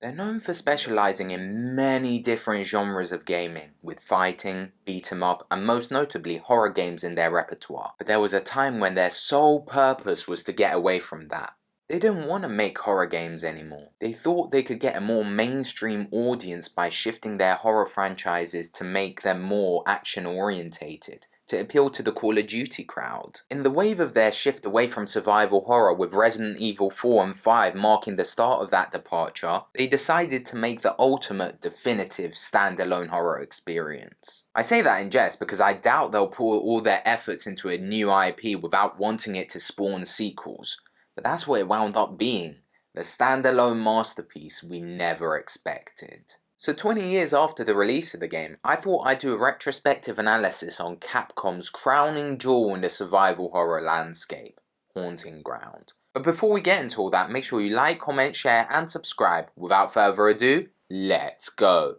They're known for specializing in many different genres of gaming, with fighting, beat 'em up, and most notably horror games in their repertoire. But there was a time when their sole purpose was to get away from that. They didn't want to make horror games anymore. They thought they could get a more mainstream audience by shifting their horror franchises to make them more action orientated, to appeal to the Call of Duty crowd. In the wave of their shift away from survival horror, with Resident Evil 4 and 5 marking the start of that departure, they decided to make the ultimate definitive standalone horror experience. I say that in jest because I doubt they'll pour all their efforts into a new IP without wanting it to spawn sequels. But that's what it wound up being, the standalone masterpiece we never expected. So 20 years after the release of the game, I thought I'd do a retrospective analysis on Capcom's crowning jewel in the survival horror landscape, Haunting Ground. But before we get into all that, make sure you like, comment, share and subscribe. Without further ado, let's go!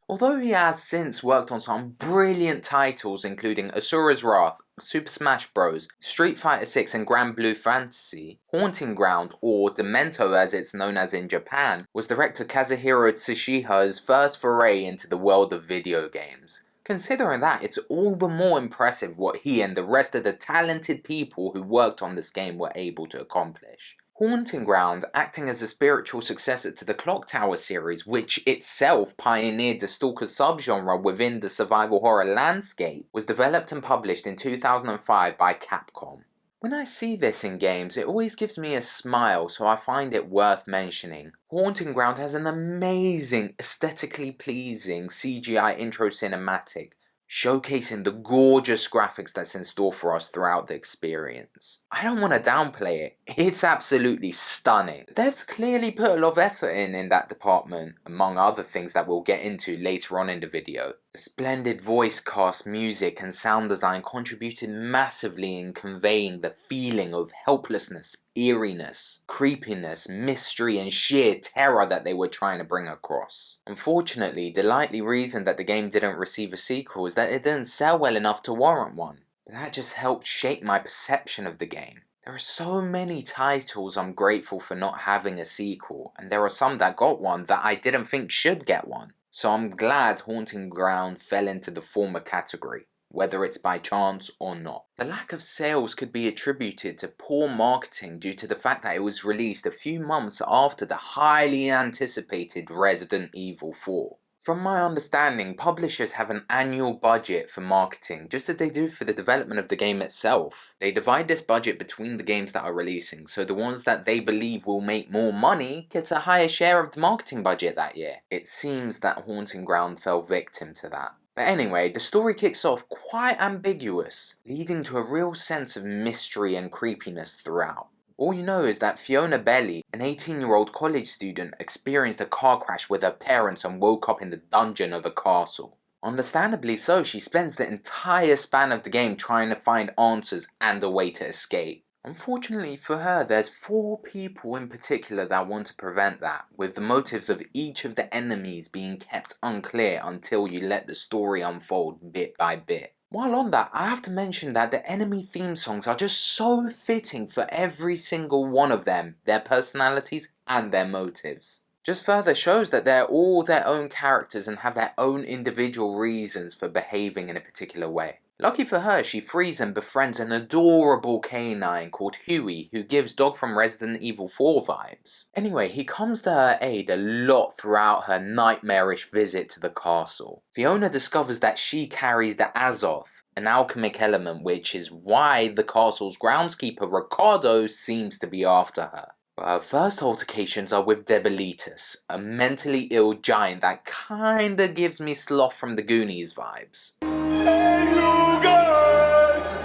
Although he has since worked on some brilliant titles including Asura's Wrath, Super Smash Bros, Street Fighter 6 and Grand Blue Fantasy, Haunting Ground, or Demento as it's known as in Japan, was director Kazuhiro Tsushiha's first foray into the world of video games. Considering that, it's all the more impressive what he and the rest of the talented people who worked on this game were able to accomplish. Haunting Ground, acting as a spiritual successor to the Clock Tower series, which itself pioneered the stalker subgenre within the survival horror landscape, was developed and published in 2005 by Capcom. When I see this in games, it always gives me a smile, so I find it worth mentioning. Haunting Ground has an amazing, aesthetically pleasing CGI intro cinematic, showcasing the gorgeous graphics that's in store for us throughout the experience. I don't want to downplay it, it's absolutely stunning. The devs clearly put a lot of effort in that department, among other things that we'll get into later on in the video. The splendid voice cast, music and sound design contributed massively in conveying the feeling of helplessness, eeriness, creepiness, mystery and sheer terror that they were trying to bring across. Unfortunately, the likely reason that the game didn't receive a sequel is that it didn't sell well enough to warrant one. But that just helped shape my perception of the game. There are so many titles I'm grateful for not having a sequel, and there are some that got one that I didn't think should get one. So I'm glad Haunting Ground fell into the former category, whether it's by chance or not. The lack of sales could be attributed to poor marketing due to the fact that it was released a few months after the highly anticipated Resident Evil 4. From my understanding, publishers have an annual budget for marketing, just as they do for the development of the game itself. They divide this budget between the games that are releasing, so the ones that they believe will make more money gets a higher share of the marketing budget that year. It seems that Haunting Ground fell victim to that. But anyway, the story kicks off quite ambiguous, leading to a real sense of mystery and creepiness throughout. All you know is that Fiona Belli, an 18-year-old college student, experienced a car crash with her parents and woke up in the dungeon of a castle. Understandably so, she spends the entire span of the game trying to find answers and a way to escape. Unfortunately for her, there's 4 people in particular that want to prevent that, with the motives of each of the enemies being kept unclear until you let the story unfold bit by bit. While on that, I have to mention that the enemy theme songs are just so fitting for every single one of them, their personalities and their motives. Just further shows that they're all their own characters and have their own individual reasons for behaving in a particular way. Lucky for her, she frees and befriends an adorable canine called Hewie, who gives Dog from Resident Evil 4 vibes. Anyway, he comes to her aid a lot throughout her nightmarish visit to the castle. Fiona discovers that she carries the Azoth, an alchemic element, which is why the castle's groundskeeper Ricardo seems to be after her. But her first altercations are with Debelitus, a mentally ill giant that kinda gives me Sloth from the Goonies vibes.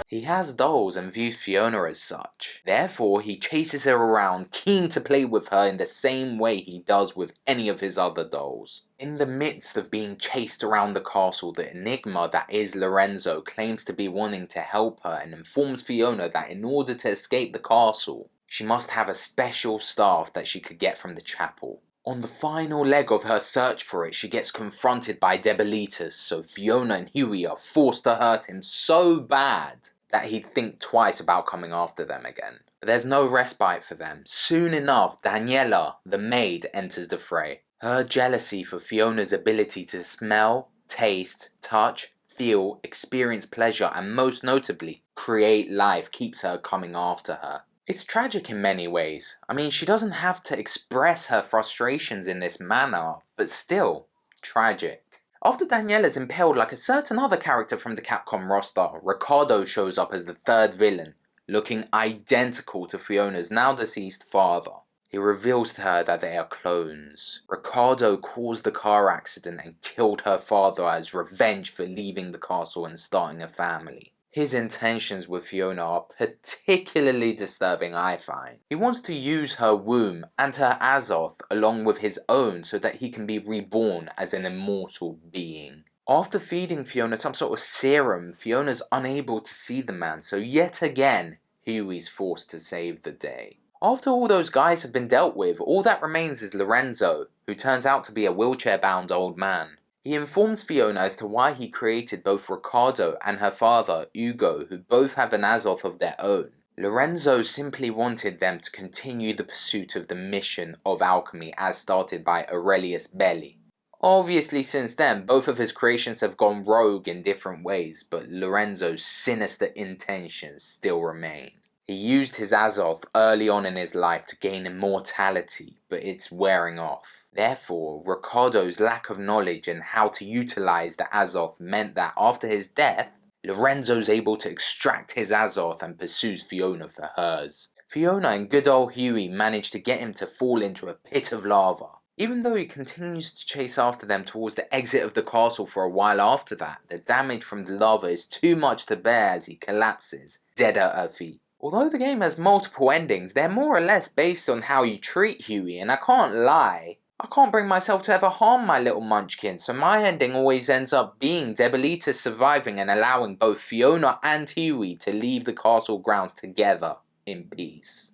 He has dolls and views Fiona as such. Therefore, he chases her around, keen to play with her in the same way he does with any of his other dolls. In the midst of being chased around the castle, the enigma that is Lorenzo claims to be wanting to help her and informs Fiona that in order to escape the castle, she must have a special staff that she could get from the chapel. On the final leg of her search for it, she gets confronted by Debelitus, so Fiona and Hewie are forced to hurt him so bad that he'd think twice about coming after them again. But there's no respite for them. Soon enough, Daniela, the maid, enters the fray. Her jealousy for Fiona's ability to smell, taste, touch, feel, experience pleasure, and most notably, create life keeps her coming after her. It's tragic in many ways. I mean, she doesn't have to express her frustrations in this manner, but still, tragic. After Danielle is impaled like a certain other character from the Capcom roster, Ricardo shows up as the third villain, looking identical to Fiona's now deceased father. He reveals to her that they are clones. Ricardo caused the car accident and killed her father as revenge for leaving the castle and starting a family. His intentions with Fiona are particularly disturbing, I find. He wants to use her womb and her Azoth along with his own so that he can be reborn as an immortal being. After feeding Fiona some sort of serum, Fiona's unable to see the man, so yet again, Huey's forced to save the day. After all those guys have been dealt with, all that remains is Lorenzo, who turns out to be a wheelchair-bound old man. He informs Fiona as to why he created both Ricardo and her father, Ugo, who both have an Azoth of their own. Lorenzo simply wanted them to continue the pursuit of the mission of alchemy as started by Aurelius Belli. Obviously since then, both of his creations have gone rogue in different ways, but Lorenzo's sinister intentions still remain. He used his Azoth early on in his life to gain immortality, but it's wearing off. Therefore, Ricardo's lack of knowledge and how to utilize the Azoth meant that after his death, Lorenzo's able to extract his Azoth and pursues Fiona for hers. Fiona and good old Huey manage to get him to fall into a pit of lava. Even though he continues to chase after them towards the exit of the castle for a while after that, the damage from the lava is too much to bear as he collapses, dead at her feet. Although the game has multiple endings, they're more or less based on how you treat Huey, and I can't lie, I can't bring myself to ever harm my little munchkin, so my ending always ends up being Debelita surviving and allowing both Fiona and Huey to leave the castle grounds together in peace.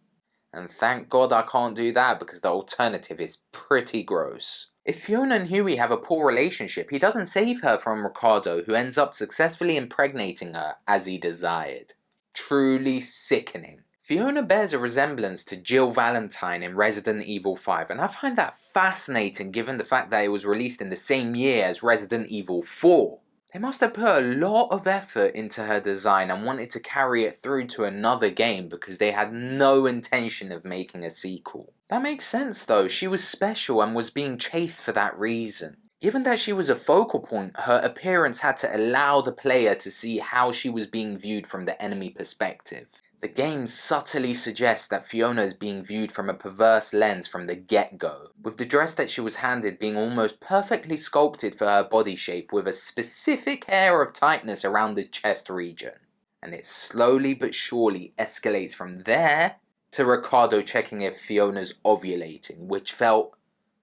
And thank God I can't do that because the alternative is pretty gross. If Fiona and Huey have a poor relationship, he doesn't save her from Ricardo, who ends up successfully impregnating her as he desired. Truly sickening. Fiona bears a resemblance to Jill Valentine in Resident Evil 5, and I find that fascinating given the fact that it was released in the same year as Resident Evil 4. They must have put a lot of effort into her design and wanted to carry it through to another game because they had no intention of making a sequel. That makes sense though, she was special and was being chased for that reason. Given that she was a focal point, her appearance had to allow the player to see how she was being viewed from the enemy perspective. The game subtly suggests that Fiona is being viewed from a perverse lens from the get-go, with the dress that she was handed being almost perfectly sculpted for her body shape with a specific hair of tightness around the chest region. And it slowly but surely escalates from there to Ricardo checking if Fiona's ovulating, which felt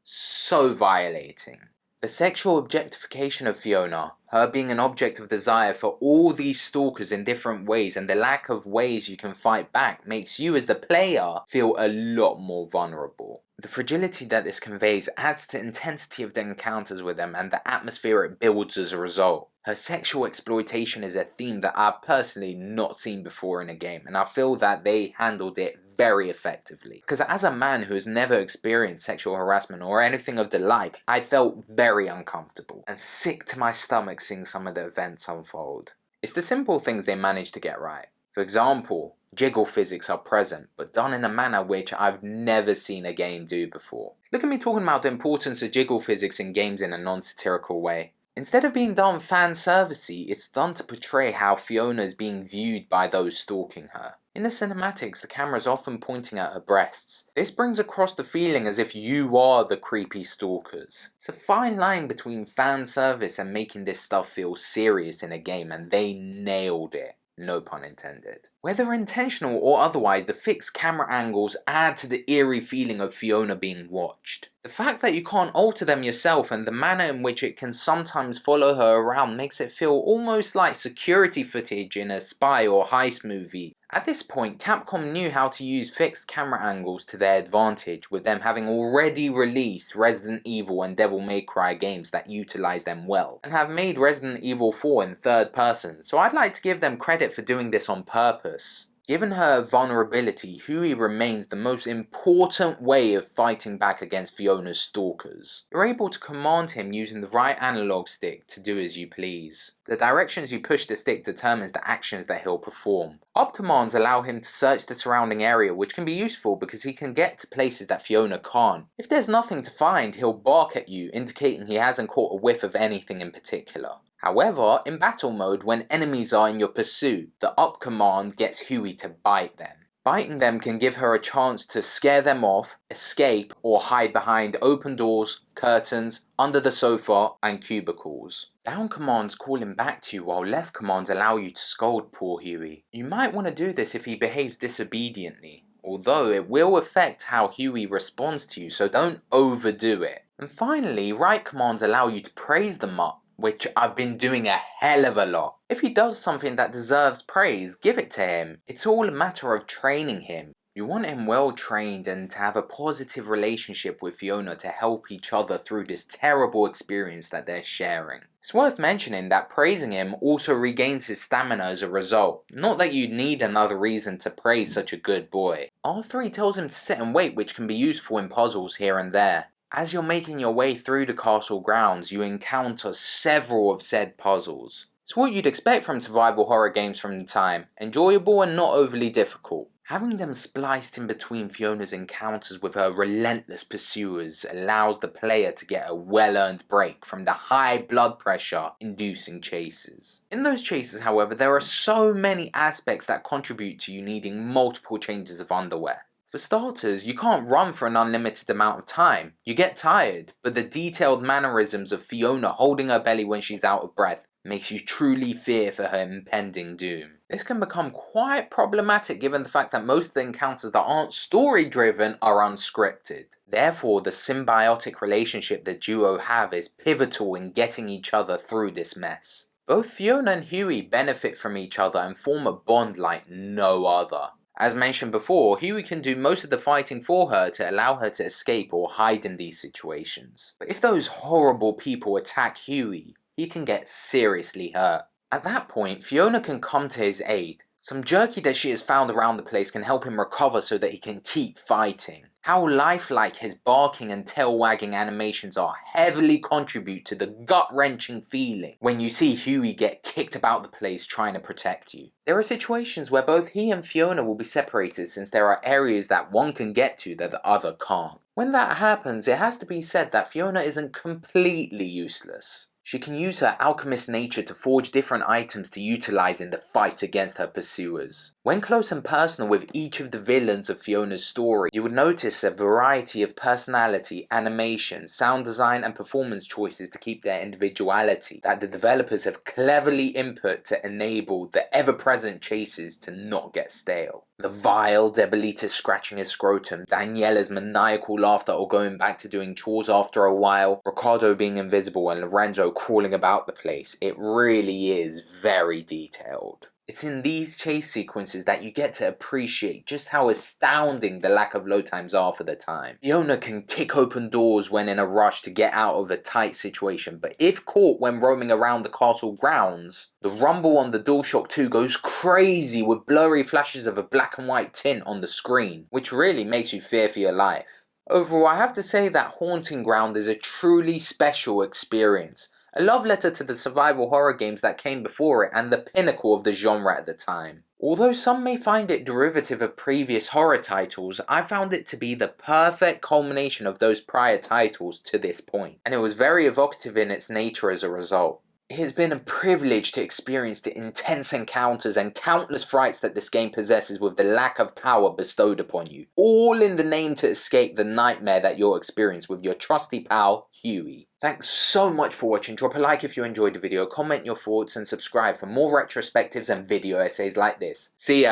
so violating. The sexual objectification of Fiona, her being an object of desire for all these stalkers in different ways, and the lack of ways you can fight back makes you as the player feel a lot more vulnerable. The fragility that this conveys adds to the intensity of the encounters with them and the atmosphere it builds as a result. Her sexual exploitation is a theme that I've personally not seen before in a game, and I feel that they handled it very effectively. Because as a man who has never experienced sexual harassment or anything of the like, I felt very uncomfortable and sick to my stomach seeing some of the events unfold. It's the simple things they manage to get right. For example, jiggle physics are present, but done in a manner which I've never seen a game do before. Look at me talking about the importance of jiggle physics in games in a non-satirical way. Instead of being done fan-servicey, it's done to portray how Fiona is being viewed by those stalking her. In the cinematics, the camera is often pointing at her breasts. This brings across the feeling as if you are the creepy stalkers. It's a fine line between fan service and making this stuff feel serious in a game, and they nailed it. No pun intended. Whether intentional or otherwise, the fixed camera angles add to the eerie feeling of Fiona being watched. The fact that you can't alter them yourself and the manner in which it can sometimes follow her around makes it feel almost like security footage in a spy or heist movie. At this point, Capcom knew how to use fixed camera angles to their advantage, with them having already released Resident Evil and Devil May Cry games that utilize them well, and have made Resident Evil 4 in third person, so I'd like to give them credit for doing this on purpose. Given her vulnerability, Hewie remains the most important way of fighting back against Fiona's stalkers. You're able to command him using the right analog stick to do as you please. The directions you push the stick determines the actions that he'll perform. Up commands allow him to search the surrounding area, which can be useful because he can get to places that Fiona can't. If there's nothing to find, he'll bark at you, indicating he hasn't caught a whiff of anything in particular. However, in battle mode, when enemies are in your pursuit, the up command gets Hewie to bite them. Biting them can give her a chance to scare them off, escape, or hide behind open doors, curtains, under the sofa, and cubicles. Down commands call him back to you, while left commands allow you to scold poor Hewie. You might want to do this if he behaves disobediently, although it will affect how Hewie responds to you, so don't overdo it. And finally, right commands allow you to praise them up, which I've been doing a hell of a lot. If he does something that deserves praise, give it to him. It's all a matter of training him. You want him well trained and to have a positive relationship with Fiona to help each other through this terrible experience that they're sharing. It's worth mentioning that praising him also regains his stamina as a result. Not that you need another reason to praise such a good boy. R3 tells him to sit and wait, which can be useful in puzzles here and there. As you're making your way through the castle grounds, you encounter several of said puzzles. It's what you'd expect from survival horror games from the time, enjoyable and not overly difficult. Having them spliced in between Fiona's encounters with her relentless pursuers allows the player to get a well-earned break from the high blood pressure inducing chases. In those chases, however, there are so many aspects that contribute to you needing multiple changes of underwear. For starters, you can't run for an unlimited amount of time. You get tired, but the detailed mannerisms of Fiona holding her belly when she's out of breath makes you truly fear for her impending doom. This can become quite problematic given the fact that most of the encounters that aren't story driven are unscripted. Therefore, the symbiotic relationship the duo have is pivotal in getting each other through this mess. Both Fiona and Hewie benefit from each other and form a bond like no other. As mentioned before, Hewie can do most of the fighting for her to allow her to escape or hide in these situations. But if those horrible people attack Hewie, he can get seriously hurt. At that point, Fiona can come to his aid. Some jerky that she has found around the place can help him recover so that he can keep fighting. How lifelike his barking and tail wagging animations are heavily contribute to the gut-wrenching feeling when you see Hewie get kicked about the place trying to protect you. There are situations where both he and Fiona will be separated since there are areas that one can get to that the other can't. When that happens, it has to be said that Fiona isn't completely useless. She can use her alchemist nature to forge different items to utilize in the fight against her pursuers. When close and personal with each of the villains of Fiona's story, you would notice a variety of personality, animation, sound design and performance choices to keep their individuality that the developers have cleverly input to enable the ever-present chases to not get stale. The vile Debilita scratching his scrotum, Daniela's maniacal laughter or going back to doing chores after a while, Ricardo being invisible and Lorenzo crawling about the place, it really is very detailed. It's in these chase sequences that you get to appreciate just how astounding the lack of load times are for the time. Fiona can kick open doors when in a rush to get out of a tight situation, but if caught when roaming around the castle grounds, the rumble on the DualShock 2 goes crazy with blurry flashes of a black and white tint on the screen, which really makes you fear for your life. Overall, I have to say that Haunting Ground is a truly special experience. A love letter to the survival horror games that came before it and the pinnacle of the genre at the time. Although some may find it derivative of previous horror titles, I found it to be the perfect culmination of those prior titles to this point, and it was very evocative in its nature as a result. It has been a privilege to experience the intense encounters and countless frights that this game possesses with the lack of power bestowed upon you, all in the name to escape the nightmare that you'll experience with your trusty pal, Hewie. Thanks so much for watching. Drop a like if you enjoyed the video, comment your thoughts and subscribe for more retrospectives and video essays like this. See ya!